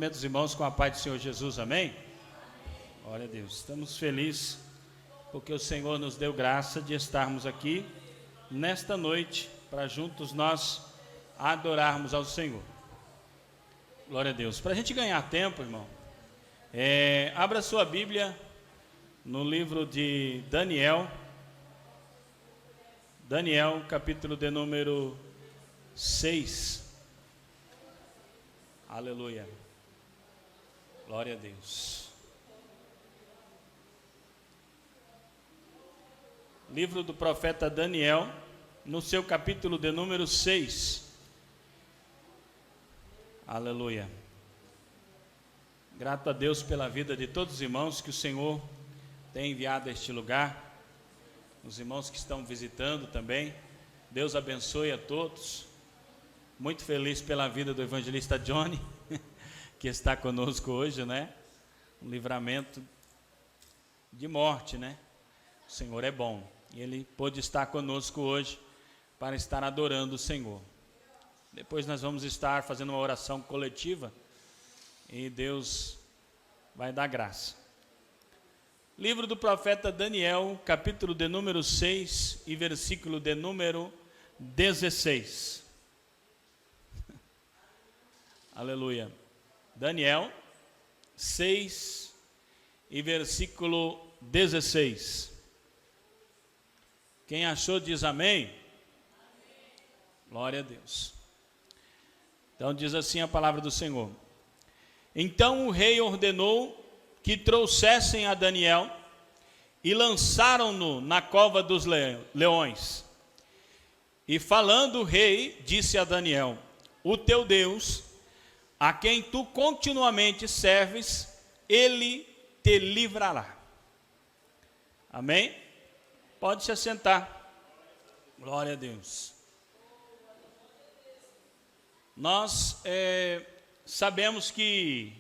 Cumprimento os irmãos com a paz do Senhor Jesus, amém? Glória a Deus. Estamos felizes porque o Senhor nos deu graça de estarmos aqui nesta noite para juntos nós adorarmos ao Senhor. Glória a Deus. Para a gente ganhar tempo, irmão, abra sua Bíblia no livro de Daniel. Daniel, capítulo de número 6. Aleluia. Glória a Deus. Livro do profeta Daniel, no seu capítulo de número 6. Aleluia. Grato a Deus pela vida de todos os irmãos que o Senhor tem enviado a este lugar. Os irmãos que estão visitando também. Deus abençoe a todos. Muito feliz pela vida do evangelista Johnny, que está conosco hoje, né? Um livramento de morte, né? O Senhor é bom. E ele pôde estar conosco hoje para estar adorando o Senhor. Depois nós vamos estar fazendo uma oração coletiva e Deus vai dar graça. Livro do profeta Daniel, capítulo de número 6 e versículo de número 16. Aleluia. Daniel 6 e versículo 16. Quem achou diz amém? Amém. Glória a Deus. Então diz assim a palavra do Senhor. Então o rei ordenou que trouxessem a Daniel e lançaram-no na cova dos leões. E falando o rei, disse a Daniel: o teu Deus, a quem tu continuamente serves, ele te livrará. Amém? Pode se assentar. Glória a Deus. Nós sabemos que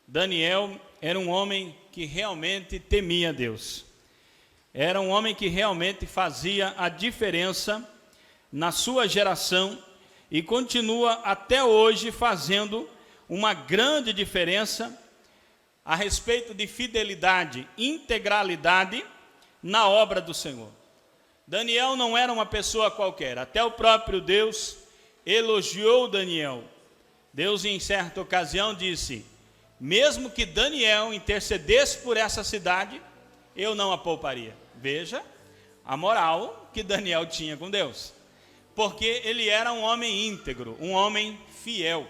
Daniel era um homem que realmente temia Deus. Era um homem que realmente fazia a diferença na sua geração e continua até hoje fazendo uma grande diferença a respeito de fidelidade, integralidade na obra do Senhor. Daniel não era uma pessoa qualquer, até o próprio Deus elogiou Daniel. Deus em certa ocasião disse: mesmo que Daniel intercedesse por essa cidade, eu não a pouparia. Veja a moral que Daniel tinha com Deus. Porque ele era um homem íntegro, um homem fiel,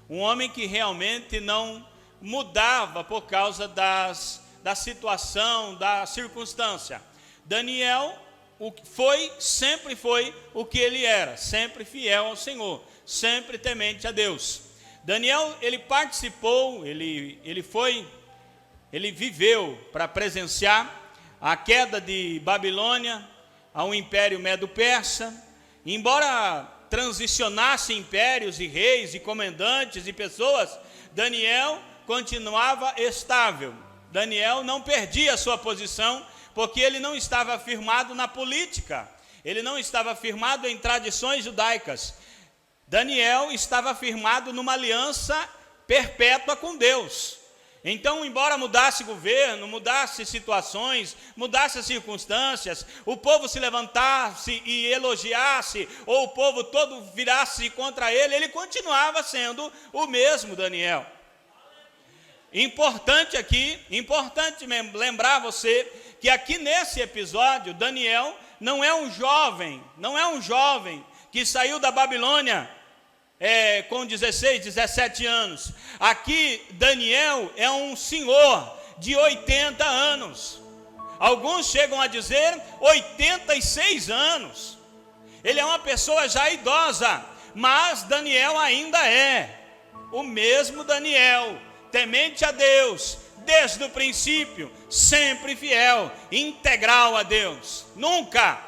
um homem que realmente não mudava por causa da situação, da circunstância. Daniel sempre foi o que ele era, sempre fiel ao Senhor, sempre temente a Deus. Daniel, ele participou, ele viveu para presenciar a queda de Babilônia ao Império Medo-Persa. Embora transicionasse impérios e reis e comandantes e pessoas, Daniel continuava estável. Daniel não perdia a sua posição, porque ele não estava firmado na política, ele não estava firmado em tradições judaicas. Daniel estava firmado numa aliança perpétua com Deus. Então, embora mudasse governo, mudasse situações, mudasse circunstâncias, o povo se levantasse e elogiasse, ou o povo todo virasse contra ele, ele continuava sendo o mesmo Daniel. Importante lembrar você que aqui nesse episódio, Daniel não é um jovem que saiu da Babilônia com 16, 17 anos. Aqui Daniel é um senhor de 80 anos. Alguns chegam a dizer 86 anos. Ele é uma pessoa já idosa, mas Daniel ainda é o mesmo Daniel, temente a Deus, desde o princípio, sempre fiel, integral a Deus, nunca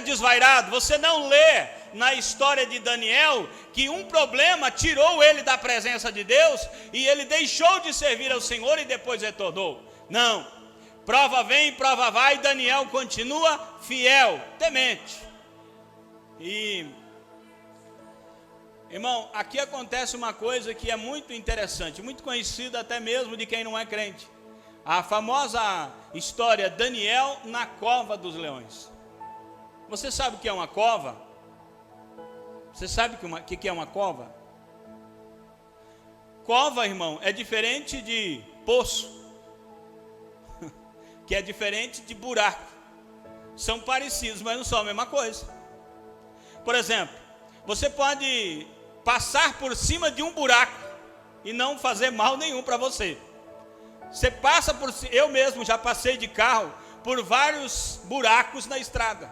desvairado. Você não lê na história de Daniel que um problema tirou ele da presença de Deus e ele deixou de servir ao Senhor e depois retornou. Não, prova vem, prova vai, Daniel continua fiel, temente. E Irmão, aqui acontece uma coisa que é muito interessante, muito conhecida até mesmo de quem não é crente. A famosa história Daniel na cova dos leões. Você sabe o que é uma cova? Você sabe o que é uma cova? Cova, irmão, é diferente de poço, que é diferente de buraco. São parecidos, mas não são a mesma coisa. Por exemplo, você pode passar por cima de um buraco e não fazer mal nenhum para você. Você passa por cima, eu mesmo já passei de carro por vários buracos na estrada.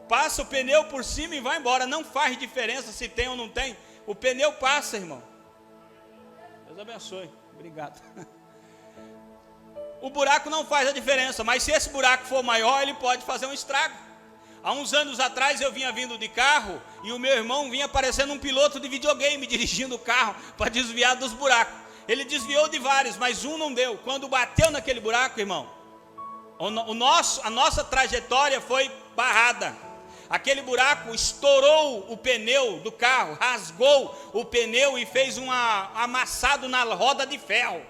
Passa o pneu por cima e vai embora, não faz diferença se tem ou não tem. O pneu passa, irmão. Deus abençoe, obrigado. O buraco não faz a diferença, mas se esse buraco for maior, ele pode fazer um estrago. Há uns anos atrás eu vinha vindo de carro e o meu irmão vinha parecendo um piloto de videogame dirigindo o carro para desviar dos buracos. Ele desviou de vários, mas um não deu. Quando bateu naquele buraco, irmão, a nossa trajetória foi barrada. Aquele buraco estourou o pneu do carro, rasgou o pneu e fez um amassado na roda de ferro.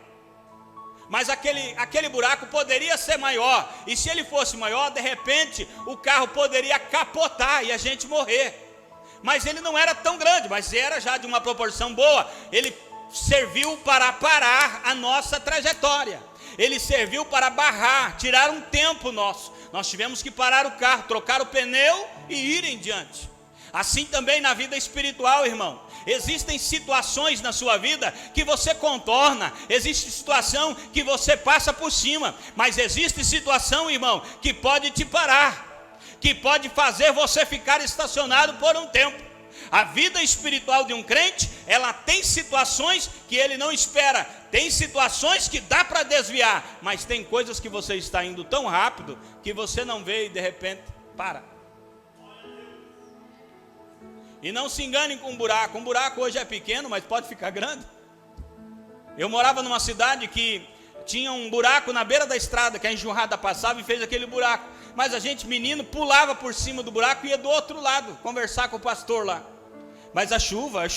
Mas aquele buraco poderia ser maior, e se ele fosse maior, de repente, o carro poderia capotar e a gente morrer. Mas ele não era tão grande, mas era já de uma proporção boa. Ele serviu para parar a nossa trajetória. Ele serviu para barrar, tirar um tempo nosso. Nós tivemos que parar o carro, trocar o pneu e ir em diante. Assim também na vida espiritual, irmão. Existem situações na sua vida que você contorna, existe situação que você passa por cima, mas existe situação, irmão, que pode te parar, que pode fazer você ficar estacionado por um tempo. A vida espiritual de um crente, ela tem situações que ele não espera, tem situações que dá para desviar, mas tem coisas que você está indo tão rápido que você não vê e de repente para. E não se enganem com um buraco hoje é pequeno, mas pode ficar grande. Eu morava numa cidade que tinha um buraco na beira da estrada, que a enxurrada passava e fez aquele buraco. Mas a gente, menino, pulava por cima do buraco e ia do outro lado, conversar com o pastor lá. Mas a chuva,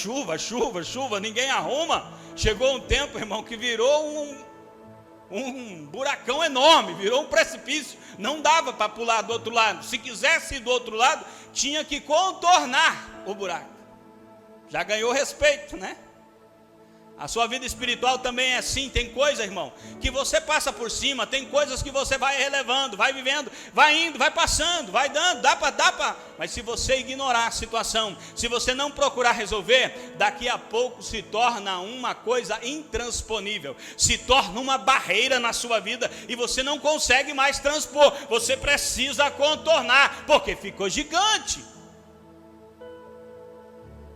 ninguém arruma. Chegou um tempo, irmão, que virou um buracão enorme, virou um precipício. Não dava para pular do outro lado. Se quisesse ir do outro lado, tinha que contornar o buraco. Já ganhou respeito, né? A sua vida espiritual também é assim. Tem coisa, irmão, que você passa por cima. Tem coisas que você vai relevando, vai vivendo, vai indo, vai passando, vai dando, dá para. Mas se você ignorar a situação, se você não procurar resolver, daqui a pouco se torna uma coisa intransponível, se torna uma barreira na sua vida e você não consegue mais transpor. Você precisa contornar, porque ficou gigante.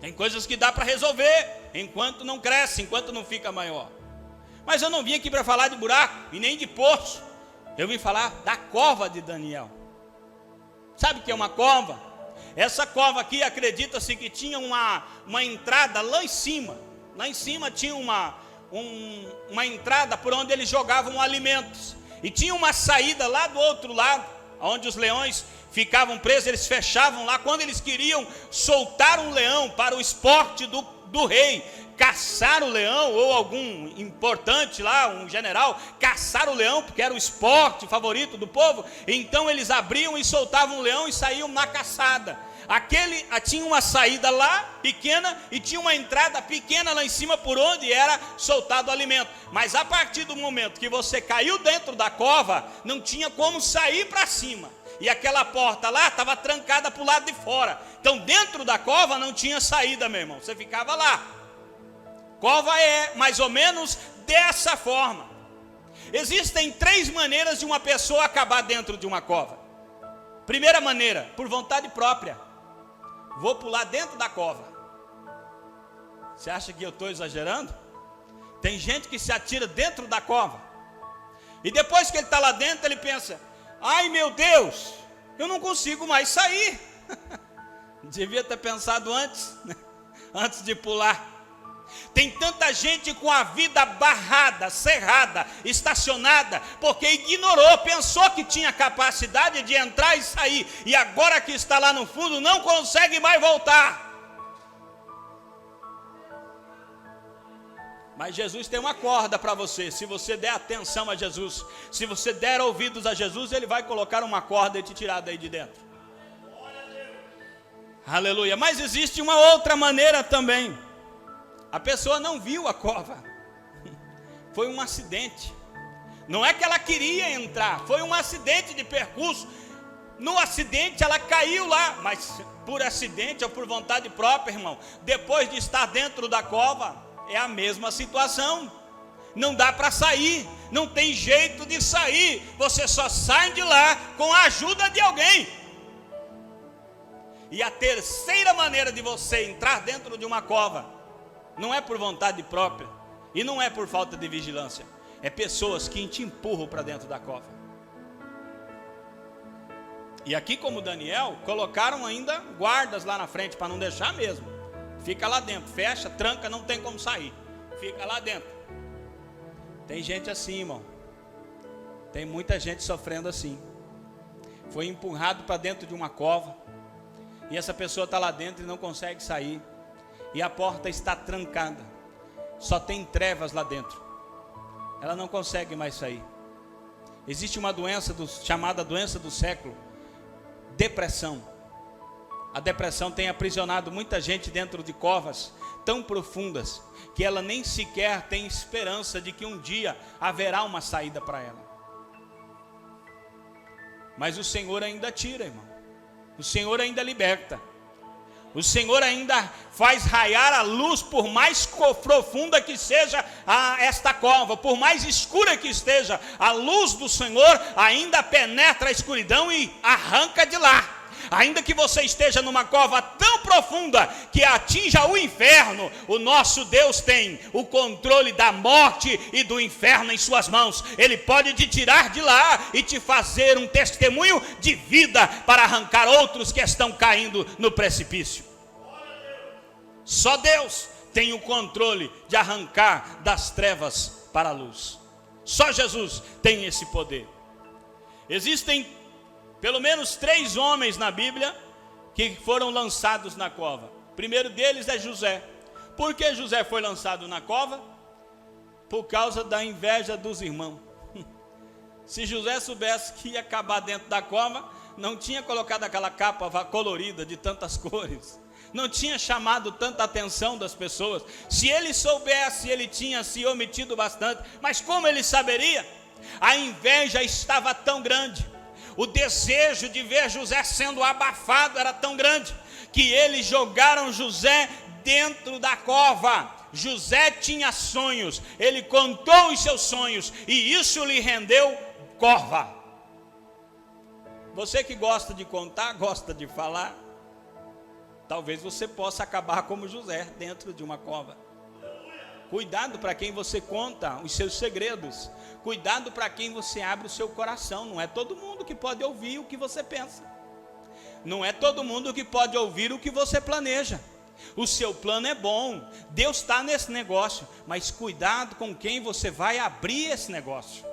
Tem coisas que dá para resolver enquanto não cresce, enquanto não fica maior. Mas eu não vim aqui para falar de buraco e nem de poço. Eu vim falar da cova de Daniel. Sabe o que é uma cova? Essa cova aqui, acredita-se que tinha uma entrada lá em cima. Lá em cima tinha uma entrada por onde eles jogavam alimentos. E tinha uma saída lá do outro lado, onde os leões ficavam presos, eles fechavam lá. Quando eles queriam soltar um leão para o esporte do rei, caçar o leão, ou algum importante lá, um general, caçar o leão, porque era o esporte favorito do povo, então eles abriam e soltavam o leão e saíam na caçada. Tinha uma saída lá, pequena, e tinha uma entrada pequena lá em cima, por onde era soltado o alimento. Mas a partir do momento que você caiu dentro da cova, não tinha como sair para cima. E aquela porta lá estava trancada para o lado de fora. Então dentro da cova não tinha saída, meu irmão. Você ficava lá. Cova é mais ou menos dessa forma. Existem 3 maneiras de uma pessoa acabar dentro de uma cova. Primeira maneira, por vontade própria. Vou pular dentro da cova. Você acha que eu estou exagerando? Tem gente que se atira dentro da cova. E depois que ele está lá dentro, ele pensa: ai meu Deus, eu não consigo mais sair. Devia ter pensado antes, né? Antes de pular. Tem tanta gente com a vida barrada, cerrada, estacionada, porque ignorou, pensou que tinha capacidade de entrar e sair, e agora que está lá no fundo não consegue mais voltar. Mas Jesus tem uma corda para você. Se você der atenção a Jesus, se você der ouvidos a Jesus, Ele vai colocar uma corda e te tirar daí de dentro. Aleluia. Mas existe uma outra maneira também. A pessoa não viu a cova. Foi um acidente. Não é que ela queria entrar, foi um acidente de percurso. No acidente ela caiu lá, mas por acidente ou por vontade própria, irmão, depois de estar dentro da cova, é a mesma situação. Não dá para sair, não tem jeito de sair. Você só sai de lá com a ajuda de alguém. E a terceira maneira de você entrar dentro de uma cova, não é por vontade própria e não é por falta de vigilância. É pessoas que te empurram para dentro da cova. E aqui, como Daniel, colocaram ainda guardas lá na frente para não deixar mesmo. Fica lá dentro, fecha, tranca, não tem como sair. Fica lá dentro. Tem gente assim, irmão. Tem muita gente sofrendo assim. Foi empurrado para dentro de uma cova. E essa pessoa está lá dentro e não consegue sair. E a porta está trancada. Só tem trevas lá dentro. Ela não consegue mais sair. Existe uma doença chamada doença do século. Depressão. A depressão tem aprisionado muita gente dentro de covas tão profundas que ela nem sequer tem esperança de que um dia haverá uma saída para ela. Mas o Senhor ainda tira, irmão. O Senhor ainda liberta. O Senhor ainda faz raiar a luz, por mais profunda que seja esta cova, por mais escura que esteja, a luz do Senhor ainda penetra a escuridão e arranca de lá. Ainda que você esteja numa cova tão profunda que atinja o inferno, o nosso Deus tem o controle da morte e do inferno em suas mãos. Ele pode te tirar de lá e te fazer um testemunho de vida para arrancar outros que estão caindo no precipício. Só Deus tem o controle de arrancar das trevas para a luz. Só Jesus tem esse poder. Existem pelo menos 3 homens na Bíblia que foram lançados na cova. O primeiro deles é José. Por que José foi lançado na cova? Por causa da inveja dos irmãos. Se José soubesse que ia acabar dentro da cova, não tinha colocado aquela capa colorida de tantas cores. Não tinha chamado tanta atenção das pessoas. Se ele soubesse, ele tinha se omitido bastante. Mas como ele saberia? A inveja estava tão grande. O desejo de ver José sendo abafado era tão grande que eles jogaram José dentro da cova. José tinha sonhos, ele contou os seus sonhos e isso lhe rendeu cova. Você que gosta de contar, gosta de falar, talvez você possa acabar como José dentro de uma cova. Cuidado para quem você conta os seus segredos. Cuidado para quem você abre o seu coração. Não é todo mundo que pode ouvir o que você pensa. Não é todo mundo que pode ouvir o que você planeja. O seu plano é bom. Deus está nesse negócio. Mas cuidado com quem você vai abrir esse negócio.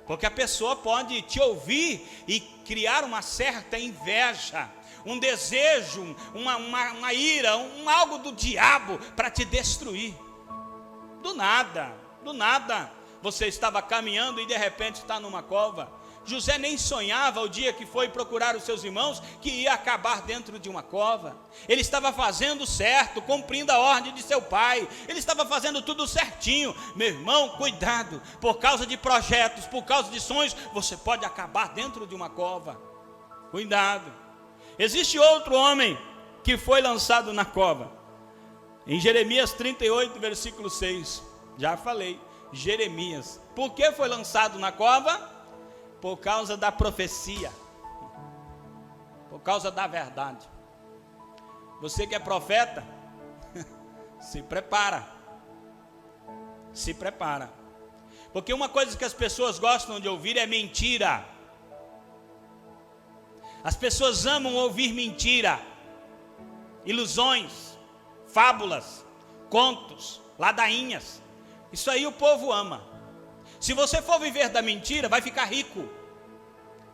Porque a pessoa pode te ouvir e criar uma certa inveja, um desejo, uma ira, algo do diabo para te destruir. Do nada, você estava caminhando e de repente está numa cova. José nem sonhava o dia que foi procurar os seus irmãos que ia acabar dentro de uma cova. Ele estava fazendo certo, cumprindo a ordem de seu pai. Ele estava fazendo tudo certinho. Meu irmão, cuidado, por causa de projetos, por causa de sonhos, você pode acabar dentro de uma cova. Cuidado. Existe outro homem que foi lançado na cova. Em Jeremias 38, versículo 6. Já falei, Jeremias. Por que foi lançado na cova? Por causa da profecia. Por causa da verdade. Você que é profeta, se prepara. Se prepara. Porque uma coisa que as pessoas gostam de ouvir é mentira. As pessoas amam ouvir mentira, ilusões, fábulas, contos, ladainhas. Isso aí o povo ama. Se você for viver da mentira, vai ficar rico.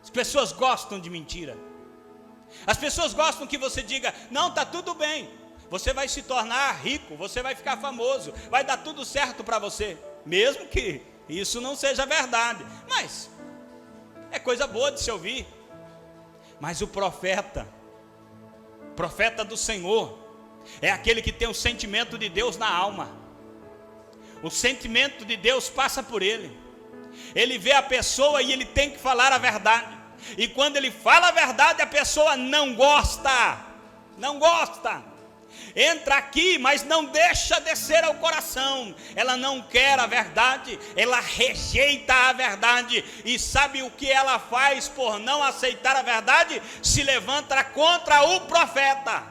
As pessoas gostam de mentira. As pessoas gostam que você diga, não, está tudo bem. Você vai se tornar rico, você vai ficar famoso, vai dar tudo certo para você, mesmo que isso não seja verdade, mas é coisa boa de se ouvir. Mas o profeta do Senhor, é aquele que tem o sentimento de Deus na alma. O sentimento de Deus passa por ele. Ele vê a pessoa e ele tem que falar a verdade. E quando ele fala a verdade, a pessoa não gosta. Entra aqui, mas não deixa descer ao coração. Ela não quer a verdade, ela rejeita a verdade. E sabe o que ela faz por não aceitar a verdade? Se levanta contra o profeta.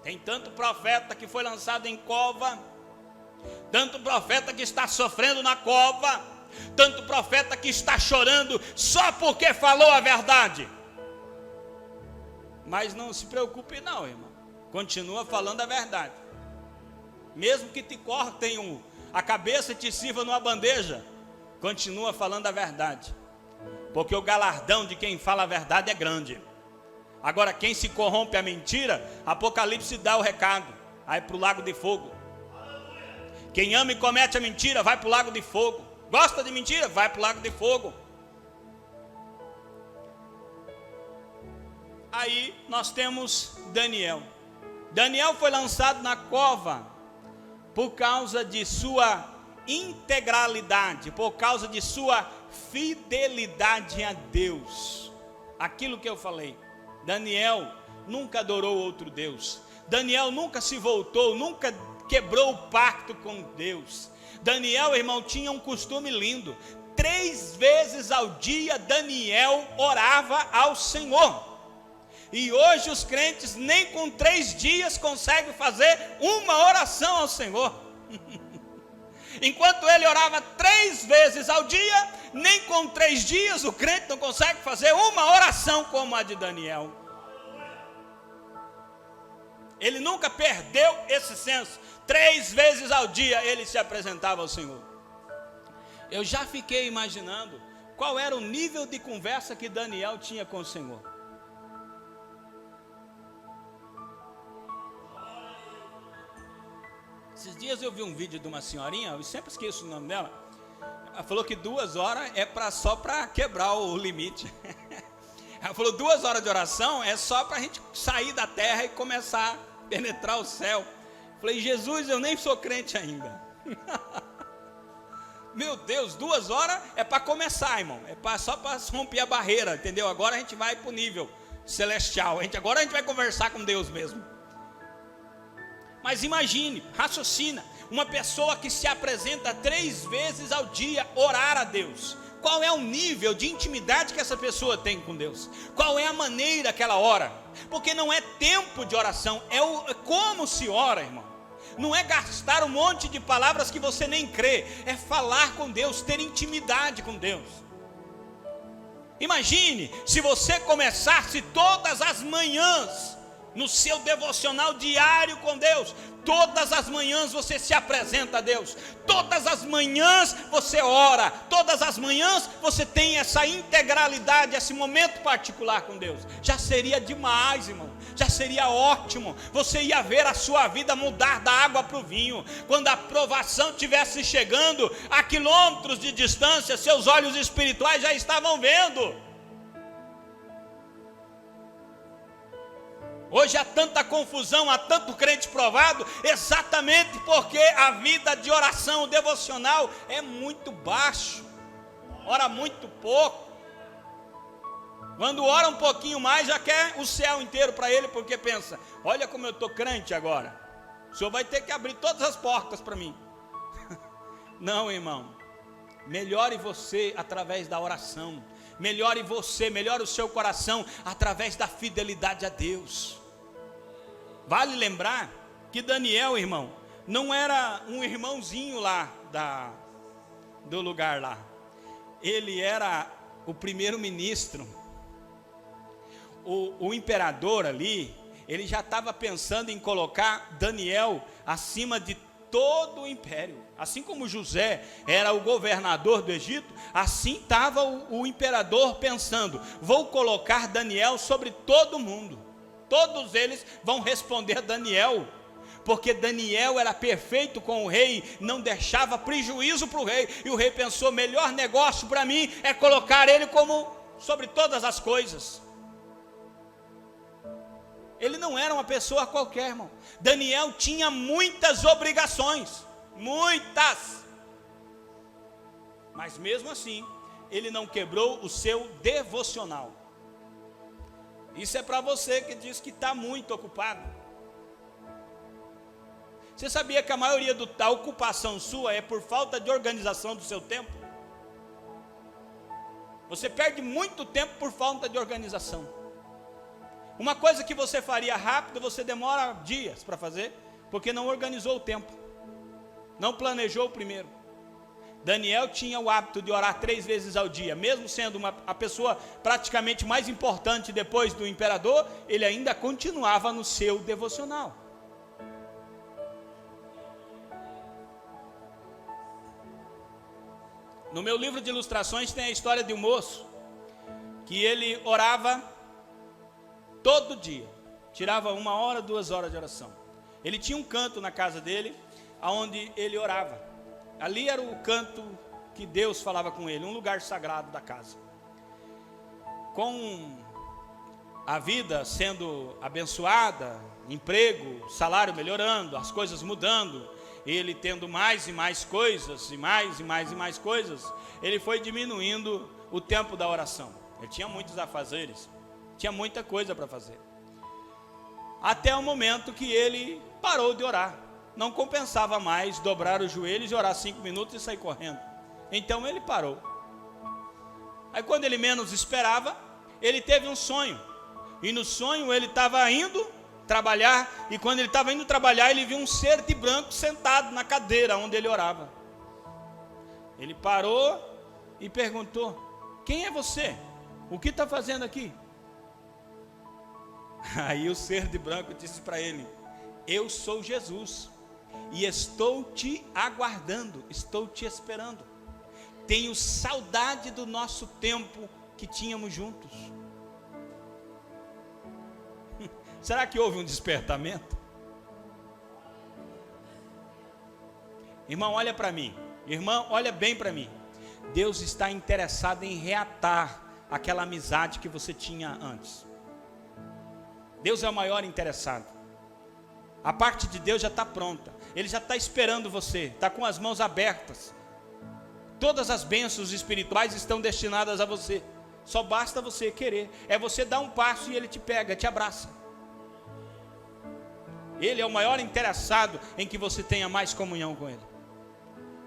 Tem tanto profeta que foi lançado em cova, tanto profeta que está sofrendo na cova, tanto profeta que está chorando só porque falou a verdade. Mas não se preocupe não, irmão, continua falando a verdade. Mesmo que te cortem a cabeça e te sirva numa bandeja, continua falando a verdade, porque o galardão de quem fala a verdade é grande. Agora quem se corrompe a mentira, Apocalipse dá o recado, vai para o lago de fogo. Quem ama e comete a mentira, vai para o lago de fogo. Gosta de mentira, vai para o lago de fogo. Aí nós temos Daniel. Daniel foi lançado na cova por causa de sua integralidade, por causa de sua fidelidade a Deus. Aquilo que eu falei, Daniel nunca adorou outro Deus. Daniel nunca se voltou, nunca quebrou o pacto com Deus. Daniel, irmão, tinha um costume lindo. 3 vezes ao dia Daniel orava ao Senhor. E hoje os crentes nem com 3 dias conseguem fazer uma oração ao Senhor. Enquanto ele orava 3 vezes ao dia, nem com 3 dias o crente não consegue fazer uma oração como a de Daniel. Ele nunca perdeu esse senso. 3 vezes ao dia ele se apresentava ao Senhor. Eu já fiquei imaginando qual era o nível de conversa que Daniel tinha com o Senhor. Esses dias eu vi um vídeo de uma senhorinha, eu sempre esqueço o nome dela. Ela falou que 2 horas é só para quebrar o limite. Ela falou 2 horas de oração é só para a gente sair da terra e começar a penetrar o céu. Falei, Jesus, eu nem sou crente ainda. Meu Deus, 2 horas é para começar, irmão. Só para romper a barreira, entendeu? Agora a gente vai para o nível celestial. Agora a gente vai conversar com Deus mesmo. Mas imagine, raciocina, uma pessoa que se apresenta 3 vezes ao dia orar a Deus. Qual é o nível de intimidade que essa pessoa tem com Deus? Qual é a maneira que ela ora? Porque não é tempo de oração, é como se ora, irmão. Não é gastar um monte de palavras que você nem crê, é falar com Deus, ter intimidade com Deus. Imagine se você começasse todas as manhãs no seu devocional diário com Deus. Todas as manhãs você se apresenta a Deus, todas as manhãs você ora, todas as manhãs você tem essa integralidade, esse momento particular com Deus. Já seria demais, irmão, já seria ótimo. Você ia ver a sua vida mudar da água para o vinho. Quando a provação estivesse chegando a quilômetros de distância, seus olhos espirituais já estavam vendo. Hoje há tanta confusão, há tanto crente provado, exatamente porque a vida de oração devocional é muito baixo, ora muito pouco. Quando ora um pouquinho mais, já quer o céu inteiro para ele, porque pensa, olha como eu estou crente agora, o Senhor vai ter que abrir todas as portas para mim. Não, irmão, melhore você através da oração, melhore você, melhore o seu coração através da fidelidade a Deus. Vale lembrar que Daniel, irmão, não era um irmãozinho lá do lugar lá. Ele era o primeiro-ministro. O imperador ali, ele já estava pensando em colocar Daniel acima de todo o império. Assim como José era o governador do Egito, assim estava o imperador pensando, vou colocar Daniel sobre todo mundo. todos eles vão responder a Daniel, porque Daniel era perfeito com o rei, não deixava prejuízo para o rei, e o rei pensou: melhor negócio para mim é colocar ele como sobre todas as coisas. Ele não era uma pessoa qualquer, irmão. Daniel tinha muitas obrigações, muitas, mas mesmo assim, ele não quebrou o seu devocional. Isso é para você que diz que está muito ocupado. Você sabia que a maioria da ocupação sua é por falta de organização do seu tempo? Você perde muito tempo por falta de organização. Uma coisa que você faria rápido, você demora dias para fazer, porque não organizou o tempo, não planejou primeiro. Daniel tinha o hábito de orar 3 vezes ao dia, mesmo sendo a pessoa praticamente mais importante depois do imperador, ele ainda continuava no seu devocional. No meu livro de ilustrações tem a história de um moço, que ele orava todo dia, tirava 1 hora, 2 horas de oração. Ele tinha um canto na casa dele, onde ele orava. Ali era o canto que Deus falava com ele, um lugar sagrado da casa. Com a vida sendo abençoada, emprego, salário melhorando, as coisas mudando, ele tendo mais e mais coisas, e mais coisas, ele foi diminuindo o tempo da oração. Ele tinha muitos afazeres, tinha muita coisa para fazer. Até o momento que ele parou de orar. Não compensava mais dobrar os joelhos e orar 5 minutos e sair correndo. Então ele parou. Aí quando ele menos esperava, ele teve um sonho. E no sonho ele estava indo trabalhar. E quando ele estava indo trabalhar, ele viu um ser de branco sentado na cadeira onde ele orava. Ele parou e perguntou: quem é você? O que está fazendo aqui? Aí o ser de branco disse para ele: eu sou Jesus. E estou te aguardando, estou te esperando. Tenho saudade do nosso tempo que tínhamos juntos. Será que houve um despertamento? Irmão, olha para mim. Irmão, olha bem para mim. Deus está interessado em reatar aquela amizade que você tinha antes. Deus é o maior interessado. A parte de Deus já está pronta. Ele já está esperando você, está com as mãos abertas. Todas as bênçãos espirituais estão destinadas a você. Só basta você querer. É você dar um passo e Ele te pega, te abraça. Ele é o maior interessado em que você tenha mais comunhão com Ele.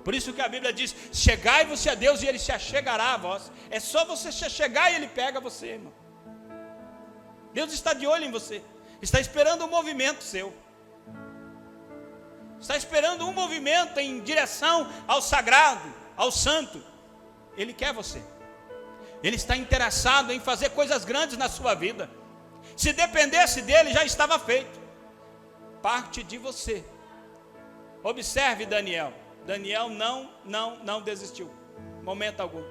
Por isso que a Bíblia diz: chegai-vos a Deus e Ele se achegará a vós. É só você se achegar e Ele pega você, irmão. Deus está de olho em você. Está esperando um movimento seu. Está esperando um movimento em direção ao sagrado, ao santo. Ele quer você. Ele está interessado em fazer coisas grandes na sua vida. Se dependesse dele, já estava feito. Parte de você. Observe Daniel. Daniel não desistiu. Momento algum.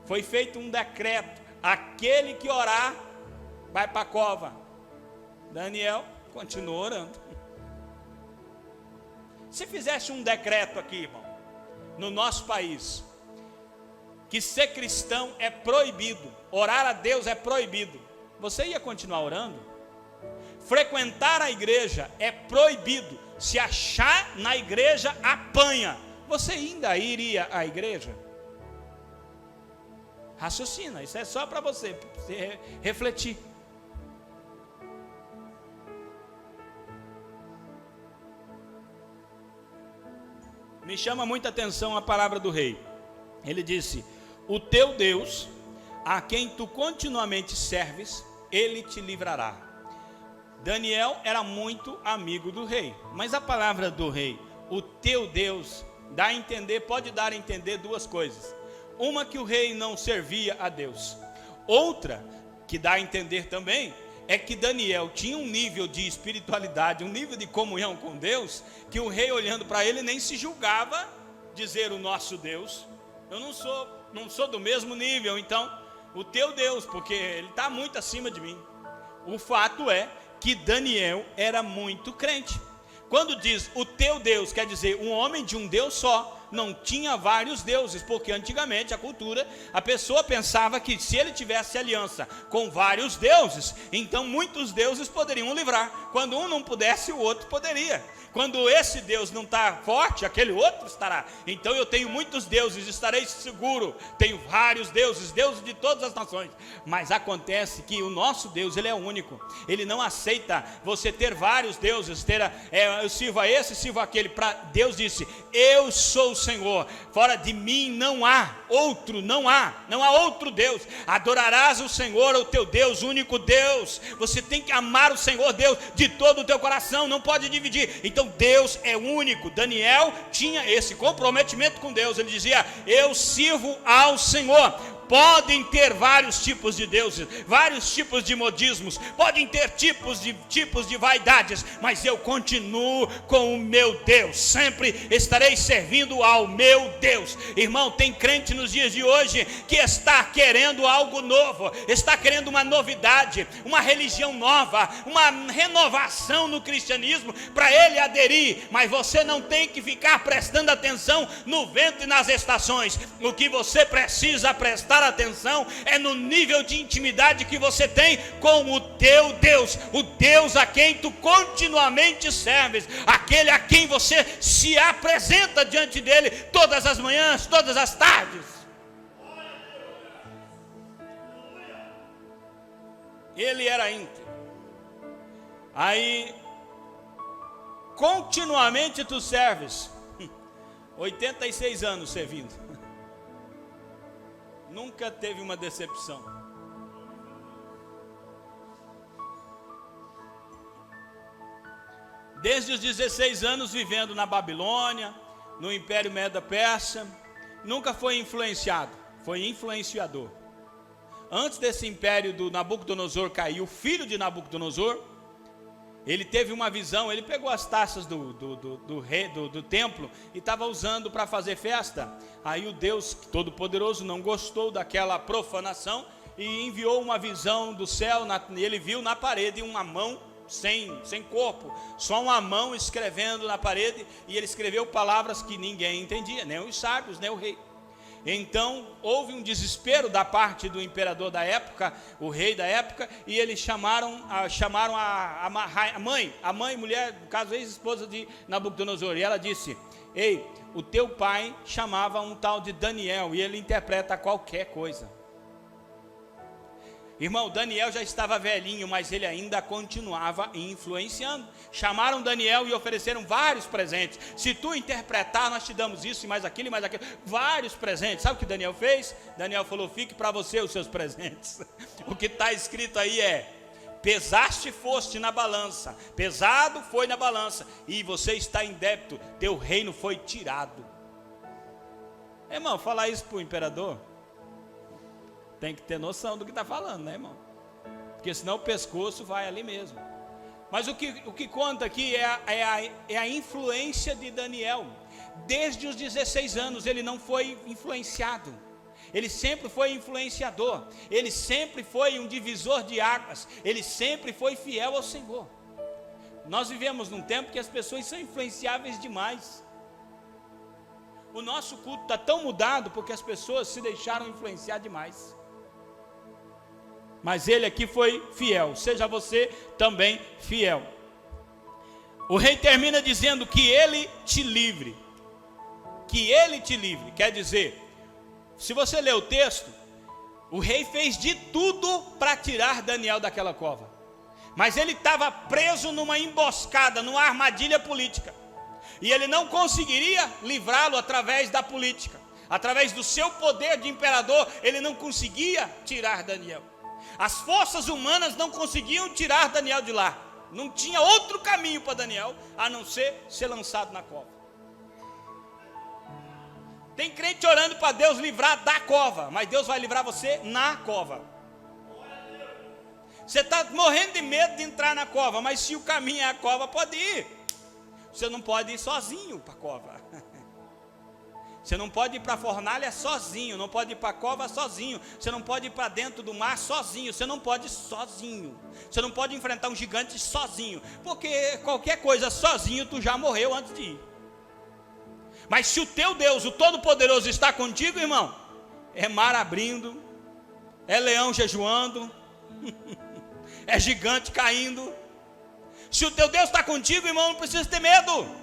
Foi feito um decreto. Aquele que orar, vai para a cova. Daniel continuou orando. Se fizesse um decreto aqui, irmão, no nosso país, que ser cristão é proibido, orar a Deus é proibido, você ia continuar orando? Frequentar a igreja é proibido, se achar na igreja, apanha, você ainda iria à igreja? Raciocina, isso é só para você refletir. Me chama muita atenção a palavra do rei. Ele disse: o teu Deus, a quem tu continuamente serves, Ele te livrará. Daniel era muito amigo do rei. Mas a palavra do rei, o teu Deus, dá a entender, pode dar a entender 2 coisas. Uma, que o rei não servia a Deus. Outra, que dá a entender também, é que Daniel tinha um nível de espiritualidade, um nível de comunhão com Deus, que o rei, olhando para ele, nem se julgava dizer: o nosso Deus. Eu não sou do mesmo nível, então o teu Deus, porque ele está muito acima de mim. O fato é que Daniel era muito crente. Quando diz o teu Deus, quer dizer um homem de um Deus só, não tinha vários deuses, porque antigamente a cultura, a pessoa pensava que se ele tivesse aliança com vários deuses, então muitos deuses poderiam o livrar. Quando um não pudesse, o outro poderia. Quando esse Deus não está forte, aquele outro estará. Então eu tenho muitos deuses, estarei seguro. Tenho vários deuses, deuses de todas as nações. Mas acontece que o nosso Deus, ele é único. Ele não aceita você ter vários deuses, eu sirvo a esse, sirvo aquele. Deus disse, eu sou o Senhor, fora de mim não há outro, não há outro Deus. Adorarás o Senhor, o teu Deus, o único Deus. Você tem que amar o Senhor Deus de todo o teu coração, não pode dividir. Então Deus é único. Daniel tinha esse comprometimento com Deus. Ele dizia, eu sirvo ao Senhor. Podem ter vários tipos de deuses, vários tipos de modismos, podem ter tipos de vaidades, mas eu continuo com o meu Deus, sempre estarei servindo ao meu Deus. Irmão, tem crente nos dias de hoje que está querendo algo novo, está querendo uma novidade, uma religião nova, uma renovação no cristianismo para ele aderir, mas você não tem que ficar prestando atenção no vento e nas estações. O que você precisa prestar atenção é no nível de intimidade que você tem com o teu Deus, o Deus a quem tu continuamente serves, aquele a quem você se apresenta diante dele todas as manhãs, todas as tardes. Ele era íntegro. Aí continuamente tu serves, 86 anos servindo. Nunca teve uma decepção. Desde os 16 anos vivendo na Babilônia, no Império Medo-Persa, nunca foi influenciado, foi influenciador. Antes desse império do Nabucodonosor cair, o filho de Nabucodonosor, ele teve uma visão, ele pegou as taças do templo e estava usando para fazer festa. Aí o Deus Todo-Poderoso não gostou daquela profanação e enviou uma visão do céu, ele viu na parede uma mão sem corpo, só uma mão escrevendo na parede, e ele escreveu palavras que ninguém entendia, nem os sábios, nem o rei. Então houve um desespero da parte do imperador da época, o rei da época, e eles chamaram a mãe, mulher, no caso ex-esposa de Nabucodonosor, e ela disse, ei, o teu pai chamava um tal de Daniel, e ele interpreta qualquer coisa. Irmão, Daniel já estava velhinho, mas ele ainda continuava influenciando. Chamaram Daniel e ofereceram vários presentes. Se tu interpretar, nós te damos isso e mais aquilo, vários presentes. Sabe o que Daniel fez? Daniel falou, fique para você os seus presentes. O que está escrito aí é, pesaste foste na balança, pesado foi na balança, e você está em débito, teu reino foi tirado. Irmão, falar isso para o imperador, tem que ter noção do que está falando, né, irmão? Porque senão o pescoço vai ali mesmo. Mas o que conta aqui é a influência de Daniel. Desde os 16 anos ele não foi influenciado. Ele sempre foi influenciador. Ele sempre foi um divisor de águas. Ele sempre foi fiel ao Senhor. Nós vivemos num tempo que as pessoas são influenciáveis demais. O nosso culto está tão mudado porque as pessoas se deixaram influenciar demais. Mas ele aqui foi fiel, seja você também fiel. O rei termina dizendo que ele te livre. Que ele te livre, quer dizer, se você ler o texto, o rei fez de tudo para tirar Daniel daquela cova. Mas ele estava preso numa emboscada, numa armadilha política. E ele não conseguiria livrá-lo através da política. Através do seu poder de imperador, ele não conseguia tirar Daniel. As forças humanas não conseguiam tirar Daniel de lá. Não tinha outro caminho para Daniel, a não ser lançado na cova. Tem crente orando para Deus livrar da cova, mas Deus vai livrar você na cova. Você está morrendo de medo de entrar na cova, mas se o caminho é a cova, pode ir. Você não pode ir sozinho para a cova. Você não pode ir para a fornalha sozinho, não pode ir para a cova sozinho, você não pode ir para dentro do mar sozinho, você não pode ir sozinho, você não pode enfrentar um gigante sozinho, porque qualquer coisa sozinho tu já morreu antes de ir. Mas se o teu Deus, o Todo-Poderoso, está contigo, irmão, é mar abrindo, é leão jejuando, é gigante caindo. Se o teu Deus está contigo, irmão, não precisa ter medo.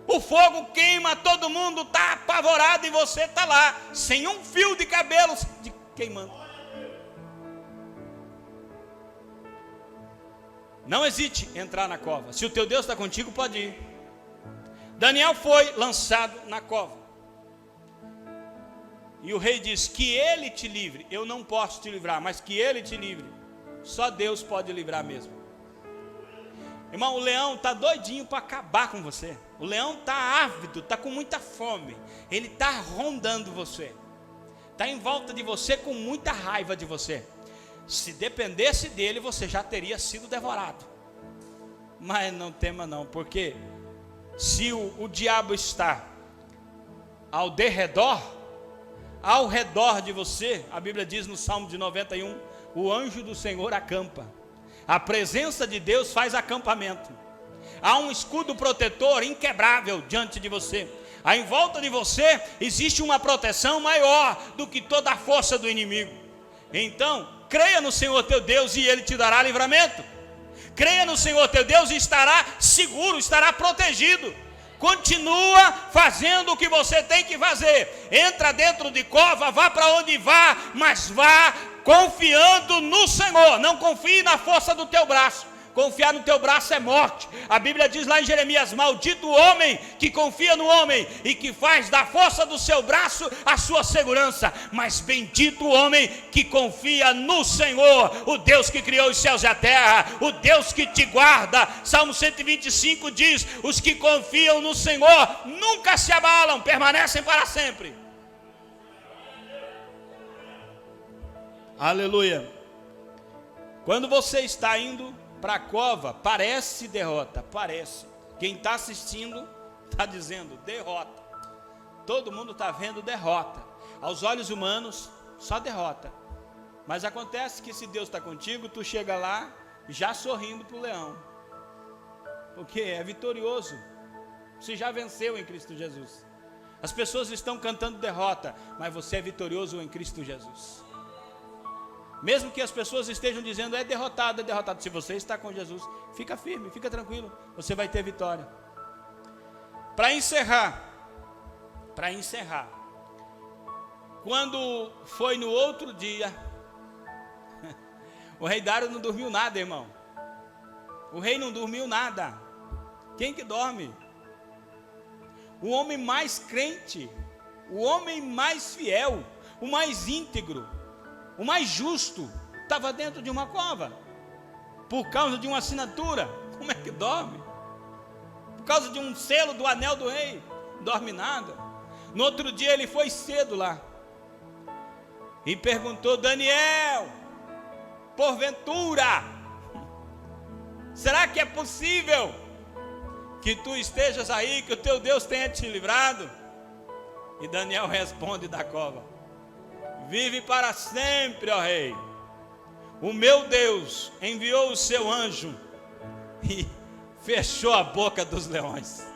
O fogo queima, todo mundo está apavorado e você está lá, sem um fio de cabelo queimando. Não hesite em entrar na cova. Se o teu Deus está contigo, pode ir. Daniel foi lançado na cova. E o rei diz: que ele te livre. Eu não posso te livrar, mas que ele te livre. Só Deus pode livrar mesmo. Irmão, o leão está doidinho para acabar com você. O leão está ávido, está com muita fome. Ele está rondando você. Está em volta de você com muita raiva de você. Se dependesse dele, você já teria sido devorado. Mas não tema não, porque se o diabo está ao derredor, ao redor de você, a Bíblia diz no Salmo de 91, o anjo do Senhor acampa. A presença de Deus faz acampamento. Há um escudo protetor inquebrável diante de você. Em volta de você existe uma proteção maior do que toda a força do inimigo. Então, creia no Senhor teu Deus e Ele te dará livramento. Creia no Senhor teu Deus e estará seguro, estará protegido. Continua fazendo o que você tem que fazer. Entra dentro de cova, vá para onde vá, mas vá confiando no Senhor. Não confie na força do teu braço. Confiar no teu braço é morte. A Bíblia diz lá em Jeremias: maldito o homem que confia no homem e que faz da força do seu braço a sua segurança, mas bendito o homem que confia no Senhor, o Deus que criou os céus e a terra, o Deus que te guarda. Salmo 125 diz: os que confiam no Senhor nunca se abalam, permanecem para sempre. Aleluia. Quando você está indo para a cova, parece derrota, parece. Quem está assistindo está dizendo derrota. Todo mundo está vendo derrota. Aos olhos humanos, só derrota. Mas acontece que se Deus está contigo, tu chega lá já sorrindo para o leão. Porque é vitorioso. Você já venceu em Cristo Jesus. As pessoas estão cantando derrota, mas você é vitorioso em Cristo Jesus. Mesmo que as pessoas estejam dizendo é derrotado, se você está com Jesus, fica firme, fica tranquilo, você vai ter vitória. Para encerrar, quando foi no outro dia, o rei Dário não dormiu nada, irmão. O rei não dormiu nada. Quem que dorme? O homem mais crente, o homem mais fiel, o mais íntegro, o mais justo, estava dentro de uma cova, por causa de uma assinatura. Como é que dorme? Por causa de um selo do anel do rei, dorme nada. No outro dia ele foi cedo lá, e perguntou: Daniel, porventura, será que é possível que tu estejas aí, que o teu Deus tenha te livrado? E Daniel responde da cova: vive para sempre, ó rei. O meu Deus enviou o seu anjo e fechou a boca dos leões.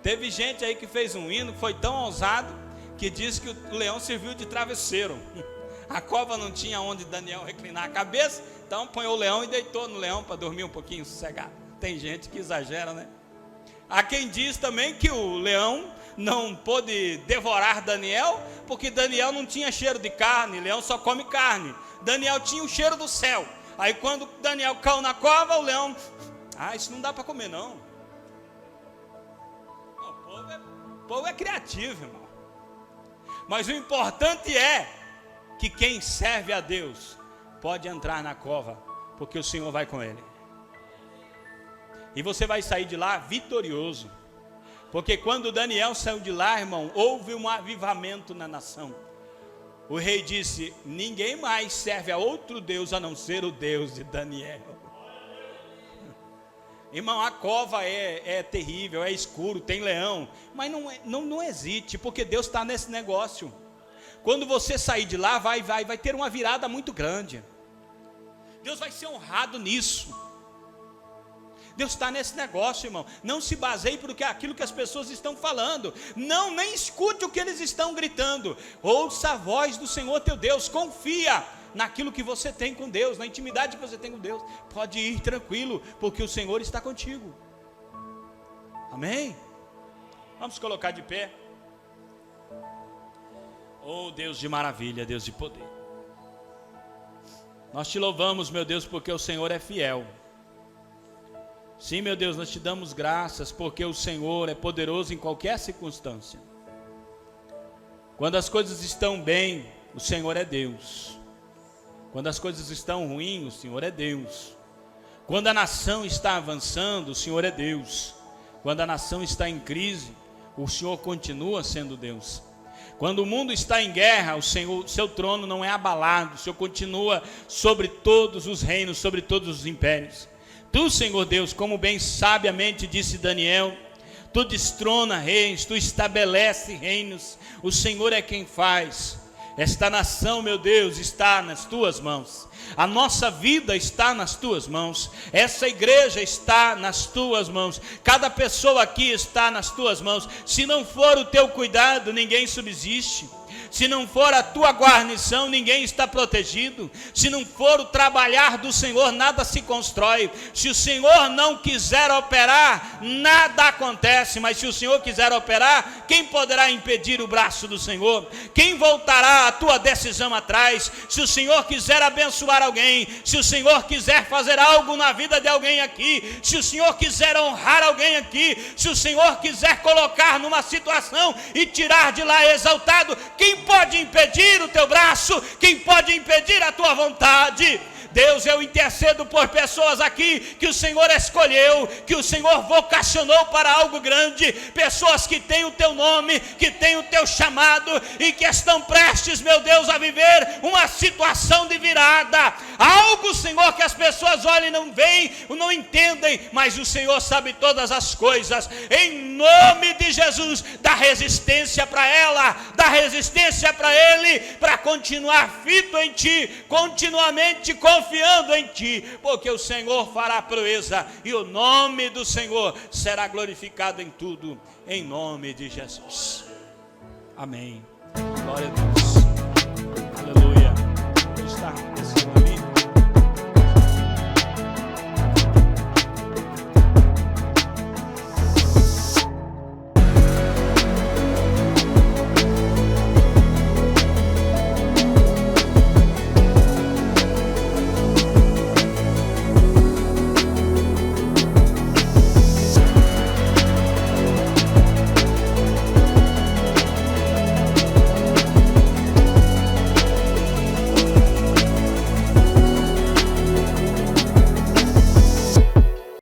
Teve gente aí que fez um hino que foi tão ousado que diz que o leão serviu de travesseiro. A cova não tinha onde Daniel reclinar a cabeça, então apanhou o leão e deitou no leão para dormir um pouquinho sossegado. Tem gente que exagera, né? Há quem diz também que o leão não pôde devorar Daniel, porque Daniel não tinha cheiro de carne, leão só come carne. Daniel tinha o cheiro do céu. Aí quando Daniel caiu na cova, o leão: isso não dá para comer não. O povo é criativo, irmão. Mas o importante é que quem serve a Deus pode entrar na cova, porque o Senhor vai com ele. E você vai sair de lá vitorioso. Porque quando Daniel saiu de lá, irmão, houve um avivamento na nação. O rei disse: ninguém mais serve a outro Deus a não ser o Deus de Daniel. Irmão, a cova é terrível, é escuro, tem leão, mas não hesite, porque Deus está nesse negócio. Quando você sair de lá, vai ter uma virada muito grande. Deus vai ser honrado nisso. Deus está nesse negócio, irmão. Não se baseie por aquilo que as pessoas estão falando. Não, nem escute o que eles estão gritando. Ouça a voz do Senhor teu Deus, confia naquilo que você tem com Deus, na intimidade que você tem com Deus. Pode ir tranquilo, porque o Senhor está contigo. Amém? Vamos colocar de pé. Oh Deus de maravilha, Deus de poder, nós te louvamos, meu Deus, porque o Senhor é fiel. Sim, meu Deus, nós te damos graças, porque o Senhor é poderoso em qualquer circunstância. Quando as coisas estão bem, o Senhor é Deus. Quando as coisas estão ruins, o Senhor é Deus. Quando a nação está avançando, o Senhor é Deus. Quando a nação está em crise, o Senhor continua sendo Deus. Quando o mundo está em guerra, o Senhor, seu trono não é abalado, o Senhor continua sobre todos os reinos, sobre todos os impérios. Tu, Senhor Deus, como bem sabiamente disse Daniel, tu destrona reis, tu estabelece reinos, o Senhor é quem faz. Esta nação, meu Deus, está nas tuas mãos. A nossa vida está nas tuas mãos. Essa igreja está nas tuas mãos. Cada pessoa aqui está nas tuas mãos. Se não for o teu cuidado, ninguém subsiste. Se não for a tua guarnição, ninguém está protegido. Se não for o trabalhar do Senhor, nada se constrói. Se o Senhor não quiser operar, nada acontece. Mas se o Senhor quiser operar, quem poderá impedir o braço do Senhor? Quem voltará a tua decisão atrás? Se o Senhor quiser abençoar alguém, se o Senhor quiser fazer algo na vida de alguém aqui, se o Senhor quiser honrar alguém aqui, se o Senhor quiser colocar numa situação e tirar de lá exaltado, quem pode impedir o teu braço? Quem pode impedir a tua vontade? Deus, eu intercedo por pessoas aqui que o Senhor escolheu, que o Senhor vocacionou para algo grande, pessoas que têm o teu nome, que têm o teu chamado e que estão prestes, meu Deus, a viver uma situação de virada, algo, Senhor, que as pessoas olham e não veem, não entendem, mas o Senhor sabe todas as coisas. Em nome de Jesus, dá resistência para ela, dá resistência para ele, para continuar fito em ti, continuamente confiando em ti, porque o Senhor fará proeza e o nome do Senhor será glorificado em tudo, em nome de Jesus. Amém. Glória a Deus.